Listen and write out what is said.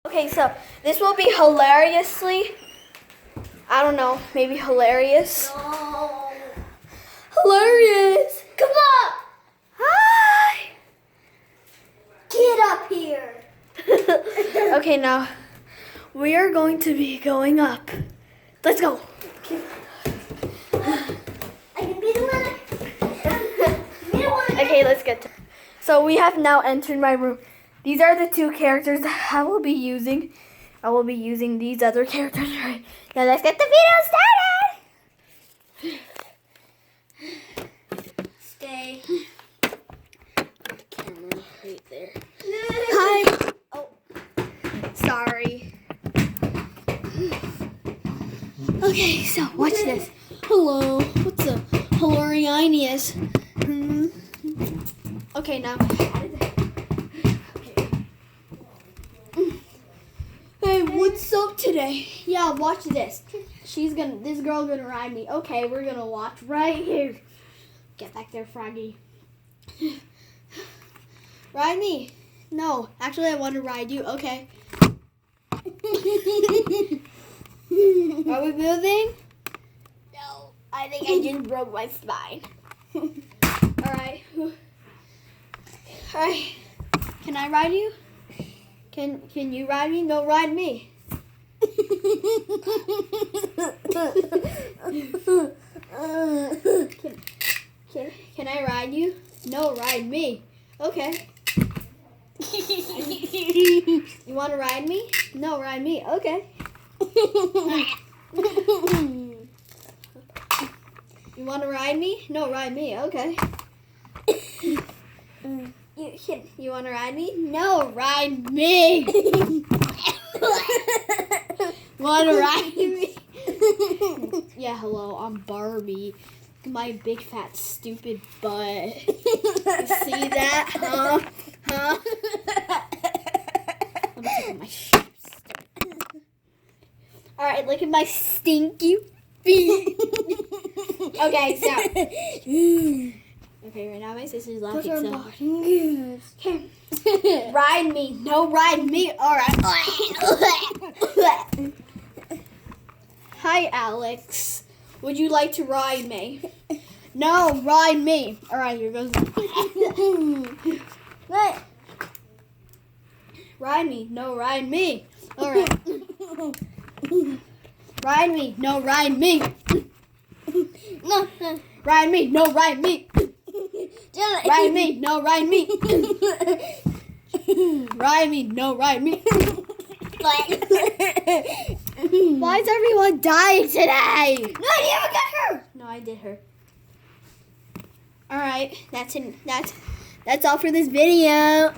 Okay, so this will be hilariously, I don't know, maybe hilarious. No. Hilarious. Come on. Hi. Get up here. Okay, now we are going to be going up. Let's go. I can be the winner. Okay, let's get to. So we have now entered my room. These are the two characters that I will be using. I will be using these other characters right now. Let's get the video started. Stay. Camera right there. Hi. Oh, sorry. Okay, so watch this. Hello. What's up? Hilarious. Okay, now. Hey, what's up today? Yeah, watch this. This girl gonna ride me. Okay, we're gonna watch right here. Get back there, Froggy. Ride me. No, actually I want to ride you. Okay. Are we moving? No, I think I just broke my spine. Alright. Alright. Can I ride you? Can you ride me? No, ride me. Can I ride you? No, ride me. Okay. You want to ride me? No, ride me. Okay. You want to ride me? No, ride me. Okay. You want to ride me? No, ride me. Want to ride me? Yeah, hello, I'm Barbie. My big fat stupid butt. See that? Huh? Let me take off my shoes. Alright, look at my stinky feet. Okay, so. Okay, right now my sister's laughing. Okay. Ride me. No, ride me. Alright. Hi, Alex. Would you like to ride me? No, ride me. Alright, here goes. What? Ride me. No, ride me. Alright. Ride me. No, ride me. No. Ride me. No, ride me. Ride me. No, ride me. Ride me. No, ride me. Why is everyone dying today? No, I never got her. No, I did her. Alright, that's all for this video.